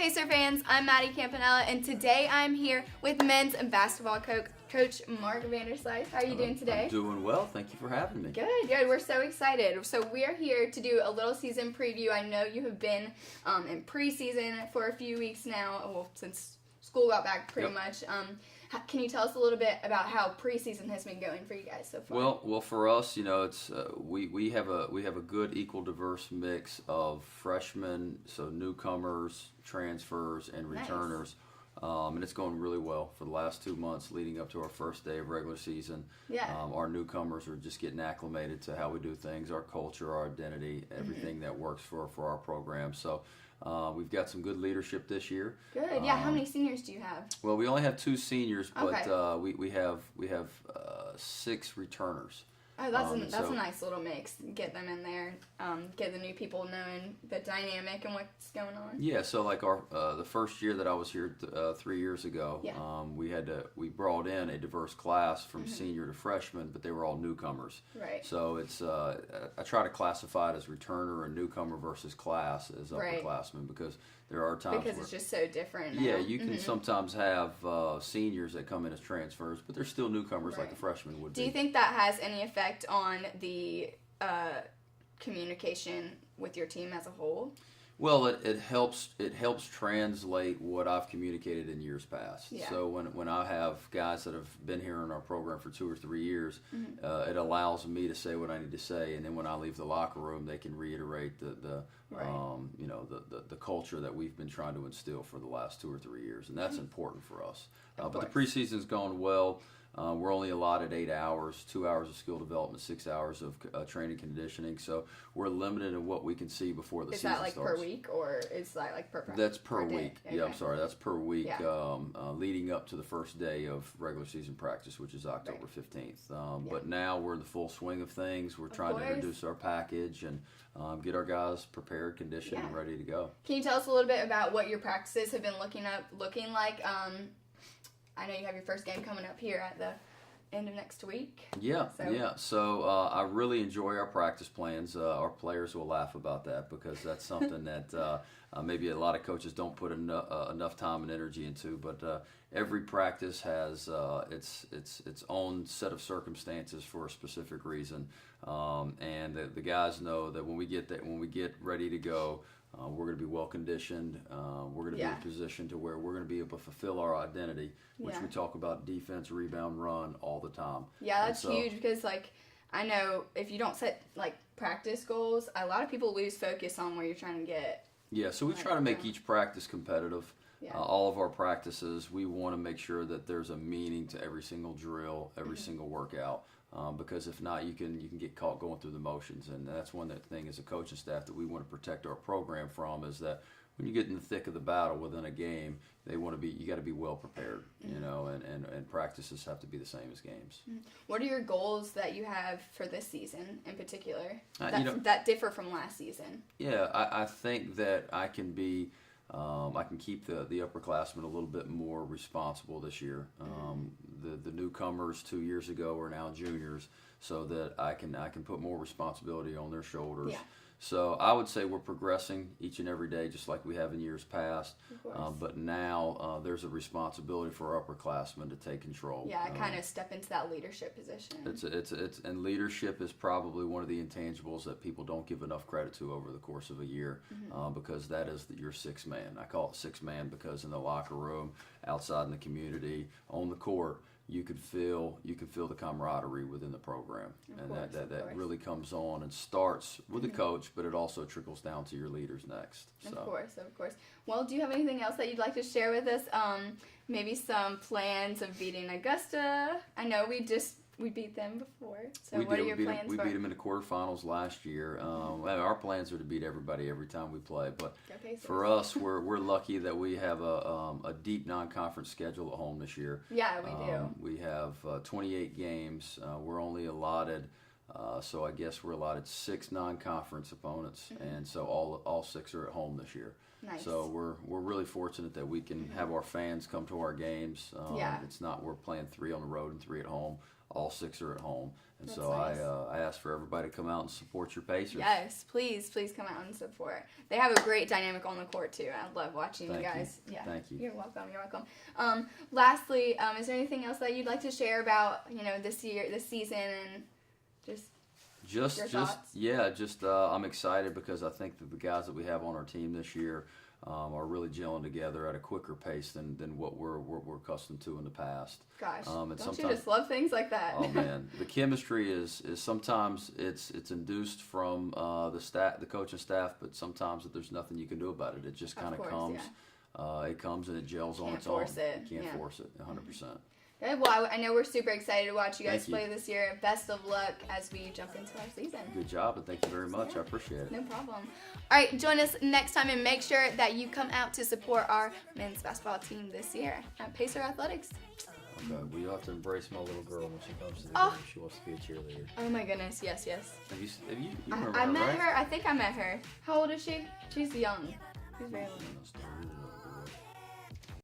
Pacer fans, I'm Maddie Campanella, and today I'm here with men's basketball coach Mark Vanderslice. How are you doing today? I'm doing well. Thank you for having me. Good. We're so excited. So we are here to do a little season preview. I know you have been in preseason for a few weeks now, well, since school got back pretty much. Can you tell us a little bit about how preseason has been going for you guys so far? Well, for us, it's we have a good equal diverse mix of freshmen, so newcomers, transfers, and returners. Nice. And it's going really well for the last 2 months leading up to our first day of regular season. Yeah. Our newcomers are just getting acclimated to how we do things, our culture, our identity, everything that works for our program. So we've got some good leadership this year. Good. Yeah. How many seniors do you have? Well, we only have 2 seniors, but Okay. we have 6 returners. Oh, that's a nice little mix. Get them in there, get the new people knowing the dynamic and what's going on. Yeah, so like the first year that I was here 3 years ago, we brought in a diverse class from senior to freshman, but they were all newcomers. Right. So it's I try to classify it as returner and newcomer versus class as upperclassmen because there are times because it's just so different now. Yeah, you can sometimes have seniors that come in as transfers, but they're still newcomers like a freshman would be. Do you think that has any effect on the communication with your team as a whole? Well, it helps translate what I've communicated in years past. Yeah. So when I have guys that have been here in our program for 2 or 3 years, it allows me to say what I need to say, and then when I leave the locker room, they can reiterate the culture that we've been trying to instill for the last 2 or 3 years, and that's important for us. But the preseason's gone well. We're only allotted 8 hours, 2 hours of skill development, 6 hours of training conditioning. So we're limited in what we can see before the season starts. Is that like per week or is that like per practice? That's per week. Okay. Yeah, I'm sorry. That's per week Yeah. leading up to the first day of regular season practice, which is October 15th. But now we're in the full swing of things. We're trying to introduce our package and get our guys prepared, conditioned, and ready to go. Can you tell us a little bit about what your practices have been looking like? I know you have your first game coming up here at the end of next week. So I really enjoy our practice plans. Our players will laugh about that because that's something that maybe a lot of coaches don't put enough time and energy into. But every practice has its own set of circumstances for a specific reason, and the guys know that when we get ready to go. We're going to be well conditioned. We're going to be in a position to where we're going to be able to fulfill our identity, which we talk about defense, rebound, run all the time. Yeah, that's huge because I know if you don't set practice goals, a lot of people lose focus on where you're trying to get. Yeah, so we try to make each practice competitive. Yeah. All of our practices, we want to make sure that there's a meaning to every single drill, every single workout. Because if not, you can get caught going through the motions, and that's one thing as a coaching staff that we want to protect our program from is that when you get in the thick of the battle within a game, you got to be well prepared, and practices have to be the same as games. What are your goals that you have for this season in particular that differ from last season? Yeah, I think that I can be. I can keep the upperclassmen a little bit more responsible this year. The newcomers 2 years ago are now juniors, so that I can put more responsibility on their shoulders. Yeah. So I would say we're progressing each and every day, just like we have in years past. But now there's a responsibility for our upperclassmen to take control. Yeah, kind of step into that leadership position. And leadership is probably one of the intangibles that people don't give enough credit to over the course of a year, because that is your sixth man. I call it sixth man because in the locker room, outside in the community, on the court, you could feel the camaraderie within the program, that really comes on and starts with the coach, but it also trickles down to your leaders next. So. Of course. Well, do you have anything else that you'd like to share with us? Maybe some plans of beating Augusta. I know we beat them before. So what are your plans? We beat them in the quarterfinals last year. Our plans are to beat everybody every time we play, but for us, we're lucky that we have a deep non-conference schedule at home this year. Yeah, we do. We have 28 games. We're only allotted So I guess we're allotted 6 non-conference opponents, and so all 6 are at home this year. Nice. So we're really fortunate that we can have our fans come to our games. It's not we're playing 3 on the road and 3 at home. All 6 are at home, and That's so nice. I ask for everybody to come out and support your Pacers. Yes, please come out and support. They have a great dynamic on the court too. I love watching you guys. You. Yeah, Thank you. You're welcome. Lastly, is there anything else that you'd like to share about this season, and your thoughts? I'm excited because I think that the guys that we have on our team this year are really gelling together at a quicker pace than what we're accustomed to in the past. Gosh, and don't you just love things like that? Oh man, the chemistry is sometimes it's induced from the coaching staff, but sometimes there's nothing you can do about it. It just kind of comes. Yeah. It comes and it gels on its own. You can't force it 100%. Good. Well, I know we're super excited to watch you guys play this year. Best of luck as we jump into our season. Good job, and thank you very much. I appreciate it. No problem. All right, join us next time, and make sure that you come out to support our men's basketball team this year at Pacer Athletics. Okay, we have to embrace my little girl when she comes to the game. She wants to be a cheerleader. Oh my goodness, yes. Have you remember I her, met right? her. I think I met her. How old is she? She's young. She's very young.